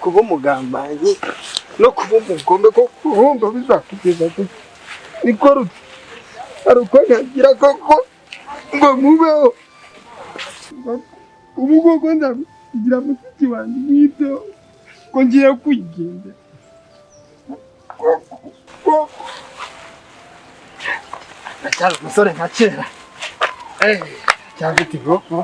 kuba umugambanyi no kuba umugome ko urumva bizakugeza kuki niko ruti hari uko ntagira koko ngo mubeho ubu koko ndabigira mushiki wanjye nk'ibyo ko ngiye kwigendera ndacyari umusore nka kera cyangwa iti bwoko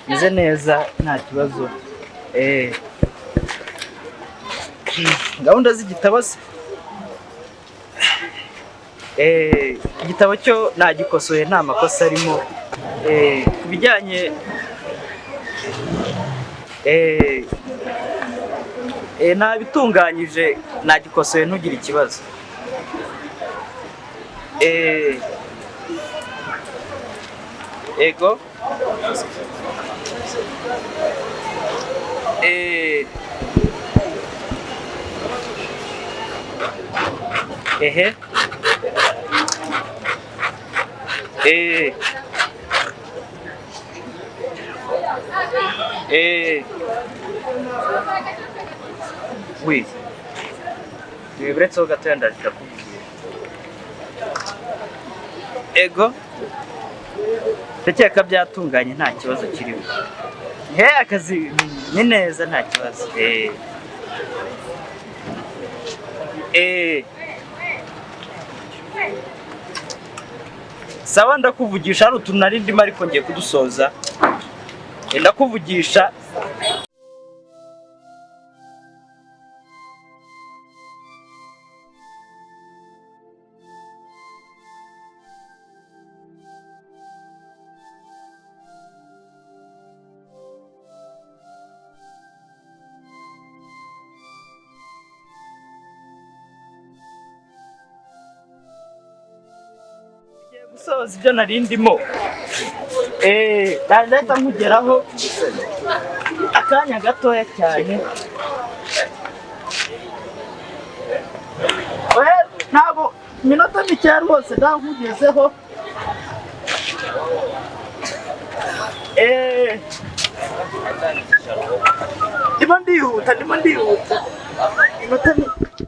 meze neza nta kibazo. Gahunda z'igitabo se igitabo cyo nagikosoye nta makosa arimo. Ku bijyanye nabitunganyije nagikosoye ntugire ikibazo. Ego ehe oui biburetseho gatoya ndakubwira. Ego ndakeka byatunganye nta kibazo kirimo. Akazi ni neza nta kibazo. Sawa ndakuvugisha, hari utuntu nari ndimo ariko ngiye kudusoza. Ndakuvugisha. Gusoza ibyo nari ndimo. Ndahita nkugeraho akanya gatoya cyane. Ntabwo minota mike rwose nkugezeho. Ndimo ndihuta minota mike.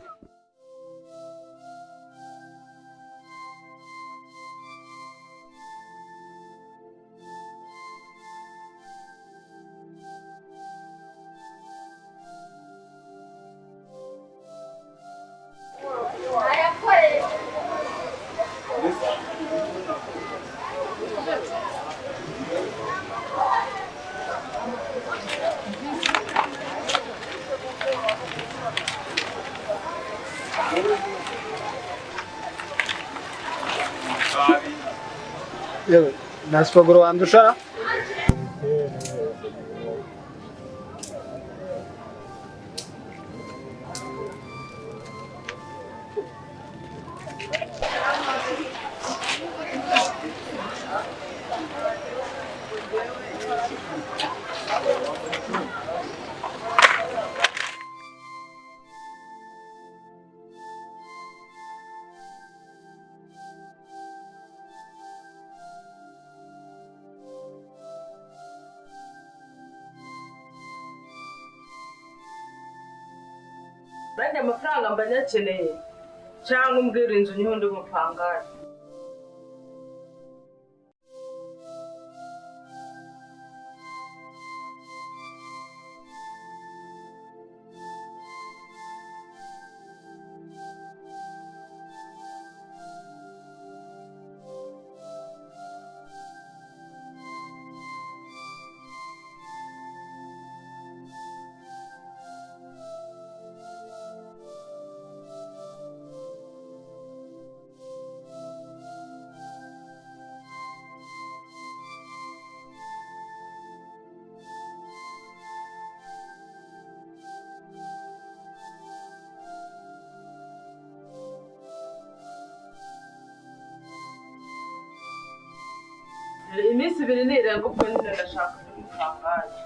Nasipaguro wandusha Bende amafaranga mba nyakeneye cyangwa umbwira inzu niho ndi bupangaye. Iminsi ibiri nirenga ubwo nyine ndashaka umupangaye.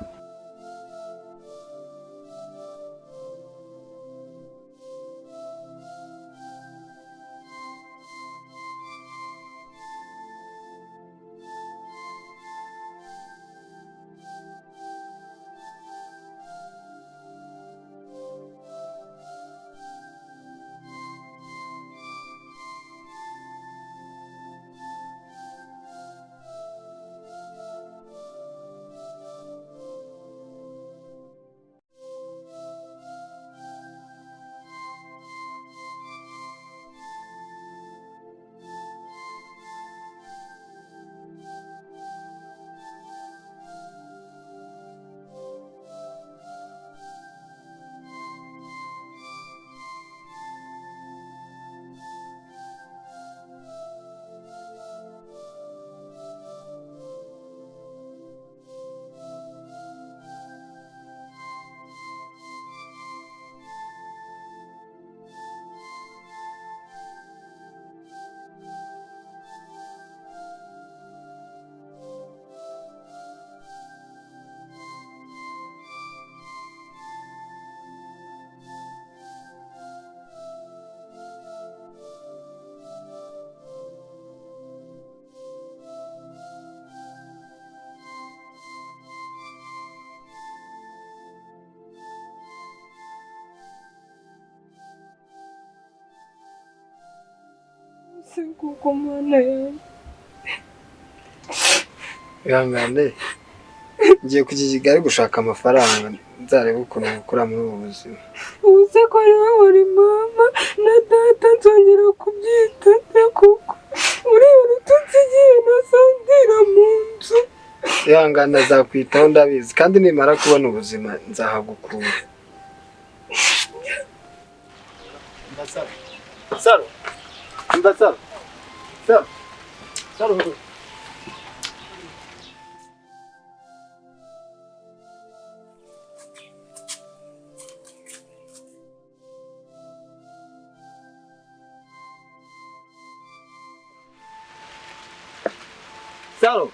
kuko mana yanjye ihangane ngiye kujya i Kigali gushaka amafaranga nzarebe ukuntu gukora muri ubu buzima. ubu se ko ari wowe uri mama na data nzongera kubyitondera kuko muri iyo rututsi igiye nasandira mu nzu. Ihangane azakwitaho ndabizi kandi nimara kubona ubuzima nzahagukura. Saro Saro Saro Saro Saro